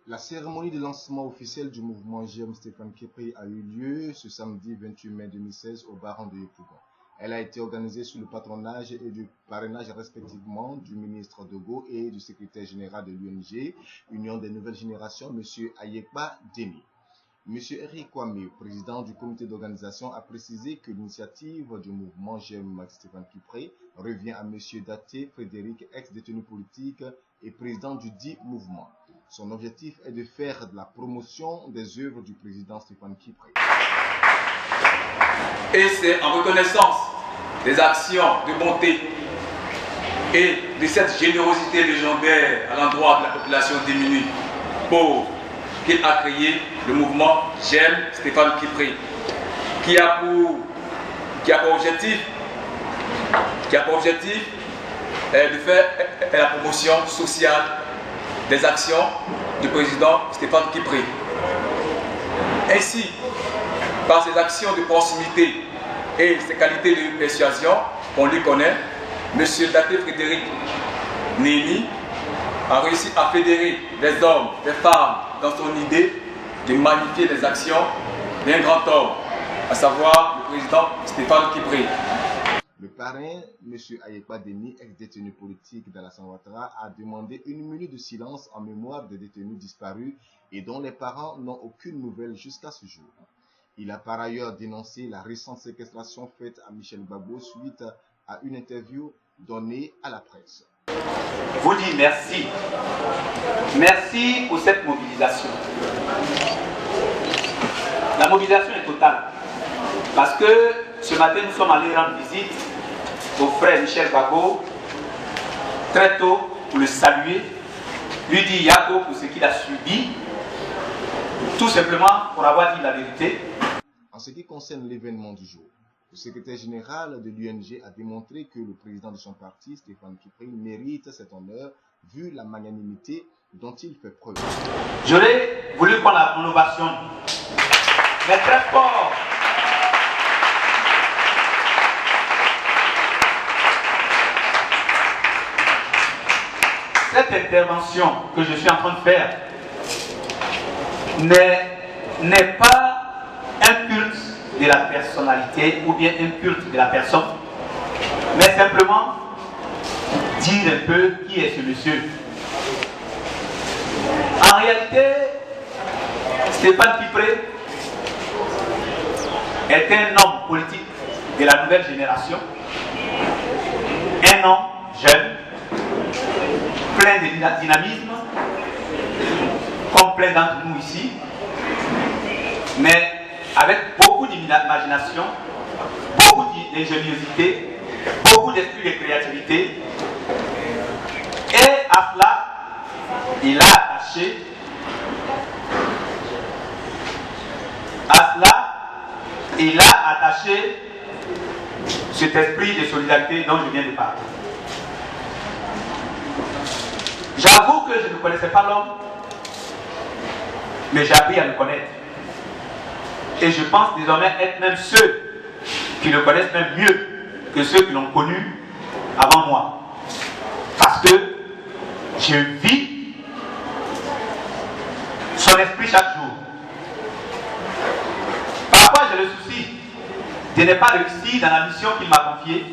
La cérémonie de lancement officiel du mouvement JM Stéphane Kipré a eu lieu ce samedi 28 mai 2016 au Baron de Yopougon. Elle a été organisée sous le patronage et du parrainage respectivement du ministre Dogo et du secrétaire général de l'UNG, Union des Nouvelles Générations, M. Ayekba Deni. M. Eric Kwame, président du comité d'organisation, a précisé que l'initiative du mouvement JM Stéphane Kipré revient à M. Daté Frédéric, ex-détenu politique et président du dit mouvement. Son objectif est de faire de la promotion des œuvres du président Stéphane Kipré. Et c'est en reconnaissance des actions de bonté et de cette générosité légendaire à l'endroit de la population démunie, pauvre, qu'il a créé le mouvement JM Stéphane Kipré, qui a pour objectif de faire la promotion sociale des actions du président Stéphane Kipré. Ainsi, par ses actions de proximité et ses qualités de persuasion, on lui connaît, M. Daté Frédéric Némi a réussi à fédérer des hommes, des femmes dans son idée de magnifier les actions d'un grand homme, à savoir le président Stéphane Kipré. Le parrain, M. Ayekba Deni, ex-détenu politique d'Alassane Ouattara, a demandé une minute de silence en mémoire des détenus disparus et dont les parents n'ont aucune nouvelle jusqu'à ce jour. Il a par ailleurs dénoncé la récente séquestration faite à Michel Gbagbo suite à une interview donnée à la presse. Vous dis merci. Merci pour cette mobilisation. La mobilisation est totale. Parce que ce matin, nous sommes allés rendre visite au frère Michel Gbagbo, très tôt, pour le saluer, lui dire Yako pour ce qu'il a subi, tout simplement pour avoir dit la vérité. En ce qui concerne l'événement du jour, le secrétaire général de l'UNG a démontré que le président de son parti, Stéphane Kipré, mérite cet honneur vu la magnanimité dont il fait preuve. J'aurais voulu qu'on la innovation, mais très fort. Cette intervention que je suis en train de faire n'est pas un culte de la personnalité ou bien un culte de la personne, mais simplement dire un peu qui est ce monsieur. En réalité, Stéphane Kipré est un homme politique de la nouvelle génération, un homme jeune, plein de dynamisme, comme plein d'entre nous ici, mais avec beaucoup d'imagination, beaucoup d'ingéniosité, beaucoup d'esprit de créativité. Et à cela, il a attaché cet esprit de solidarité dont je viens de parler. J'avoue que je ne connaissais pas l'homme, mais j'ai appris à le connaître. Et je pense désormais être même ceux qui le connaissent même mieux que ceux qui l'ont connu avant moi. Parce que je vis son esprit chaque jour. Parfois j'ai le souci de ne pas réussir dans la mission qu'il m'a confiée,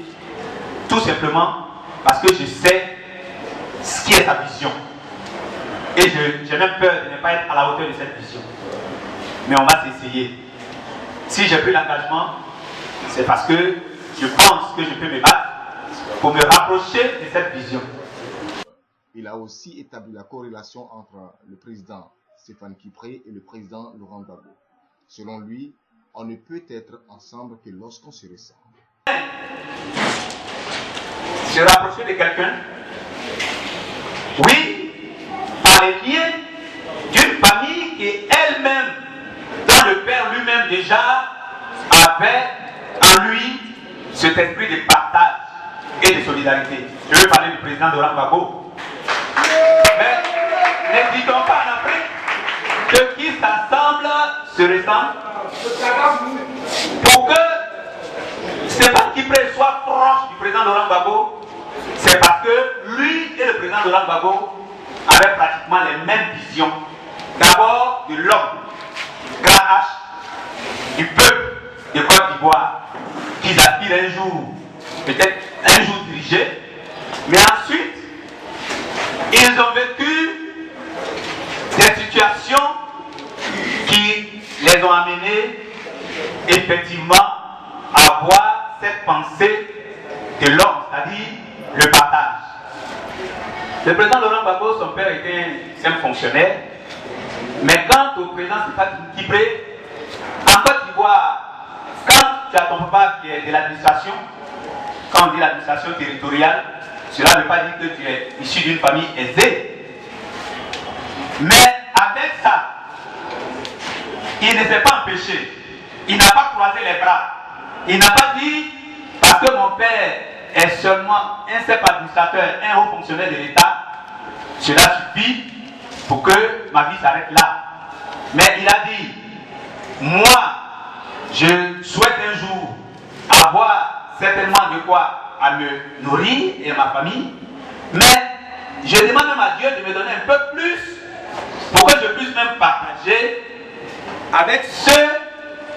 tout simplement parce que je sais ce qui est sa vision. Et j'ai même peur de ne pas être à la hauteur de cette vision. Mais on va s'essayer. Si j'ai pris l'engagement, c'est parce que je pense que je peux me battre pour me rapprocher de cette vision. Il a aussi établi la corrélation entre le président Stéphane Kipré et le président Laurent Gbagbo. Selon lui, on ne peut être ensemble que lorsqu'on se ressemble. Se rapprocher de quelqu'un, oui, par les liens d'une famille qui elle-même, dont le père lui-même déjà avait en lui cet esprit de partage et de solidarité. Je veux parler du président Laurent Gbagbo. Mais n'hésitons pas en Afrique que qui s'assemble se ressemble pour que Stéphane Kipré soit proche du président Laurent Gbagbo. C'est parce que lui et le président Laurent Gbagbo avaient pratiquement les mêmes visions d'abord de l'homme, grand H, du peuple de Côte d'Ivoire, qu'ils aspirent un jour, peut-être un jour diriger, mais ensuite, ils ont vécu des situations qui les ont amenés effectivement à avoir cette pensée de l'homme, c'est-à-dire le partage. Le président Laurent Gbagbo, son père était simple fonctionnaire, mais quant au président Stéphane Kipré, en Côte d'Ivoire, quand tu as ton papa qui est de l'administration, quand on dit l'administration territoriale, cela ne veut pas dire que tu es issu d'une famille aisée. Mais avec ça, il ne s'est pas empêché. Il n'a pas croisé les bras. Il n'a pas dit, parce que mon père est seulement un simple administrateur, un haut fonctionnaire de l'État, cela suffit pour que ma vie s'arrête là. Mais il a dit, moi, je souhaite un jour avoir certainement de quoi à me nourrir et à ma famille, mais je demande même à Dieu de me donner un peu plus pour que je puisse même partager avec ceux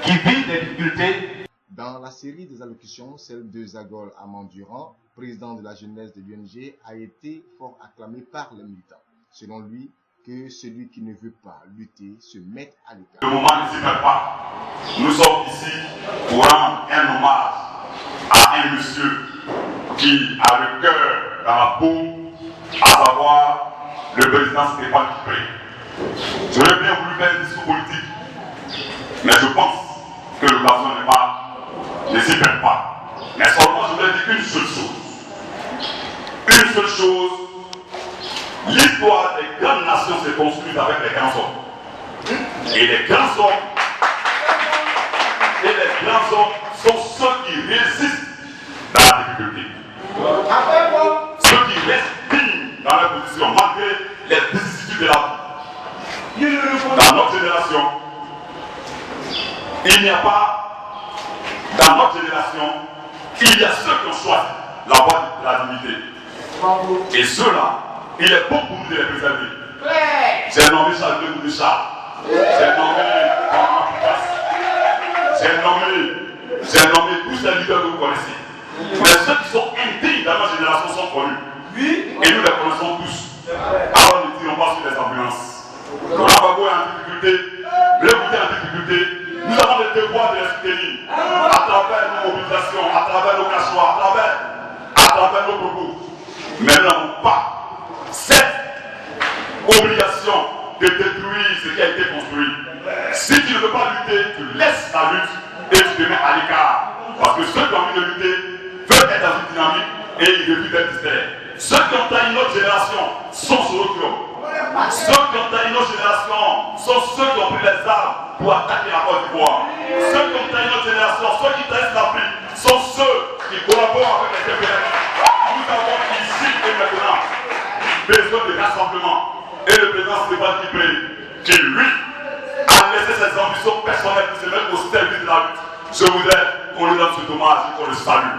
qui vivent des difficultés. Dans la série des allocutions, celle de Zagol Amandurand, président de la jeunesse de l'UNG, a été fort acclamée par les militants. Selon lui, que celui qui ne veut pas lutter se mette à l'écart. Le moment ne s'y perd pas. Nous sommes ici pour rendre un hommage à un monsieur qui a le cœur dans la peau, à savoir le président Stéphane Kipré. J'aurais bien voulu faire un discours politique, mais je pense que l'occasion n'est pas, ne s'y perd pas. Mais seulement je voudrais dire une seule chose. Une seule chose, l'histoire des grandes nations s'est construite avec les grands hommes. Et les grands hommes, sont ceux qui résistent dans la difficulté. Ceux qui restent dignes dans leur position, malgré les vicissitudes de la vie. Dans notre génération, il n'y a pas, dans notre génération, il y a ceux qui ont choisi la voie de la dignité. Et ceux-là, il est bon pour nous de les préserver. J'ai nommé Charles de Boudéchard. J'ai nommé j'ai nommé tous les leaders que vous connaissez. Mais ceux qui sont indignes dans notre génération sont connus. Et nous les connaissons tous. Alors ne tirons pas sur les ambulances. Laurent Gbagbo est en difficulté. Blé-Bouté est en difficulté. Nous avons le devoir de les soutenir à travers nos mobilisations, à travers nos cachoirs, à travers nos propos. Mais nous n'avons pas cette obligation de détruire ce qui a été construit. Si tu ne veux pas lutter, tu laisses la lutte et tu te mets à l'écart. Parce que ceux qui ont envie de lutter veulent être dans une dynamique et ils refusent d'être distraits. Ceux qui ont trahi notre génération sont sur le club. Ceux qui ont trahi notre génération sont ceux qui ont pris les armes pour attaquer la Côte d'Ivoire. Ceux qui ont trahi notre génération, ceux qui trahissent l'Afrique, sont ceux qui collaborent avec les TPS. Nous avons ici et maintenant besoin de rassemblement. Et le président Stéphane Kipré, qui lui a laissé ses ambitions personnelles pour se mettre au service de la lutte. Je voudrais qu'on lui donne ce hommage et qu'on le salue.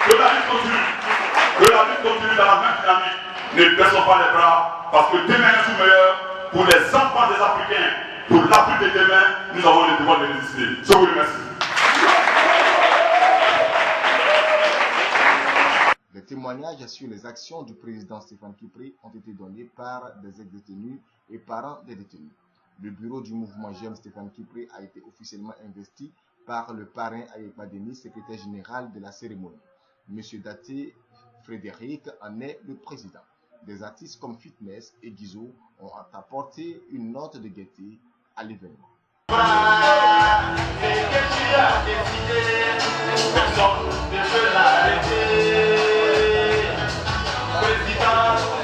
Que la lutte continue. Que la lutte continue dans la même dynamique. Ne baissons pas les bras, parce que demain est tout meilleur pour les enfants des Africains. Pour l'Afrique de demain, nous avons le devoir de résister. Je vous remercie. Les témoignages sur les actions du président Stéphane Kipré ont été donnés par des ex-détenus et parents des détenus. Le bureau du mouvement J'aime Stéphane Kipré a été officiellement investi par le parrain Ayepa Denis, secrétaire général de la cérémonie. Monsieur Daté Frédéric en est le président. Des artistes comme Fitness et Guizot ont apporté une note de gaieté à l'événement. Président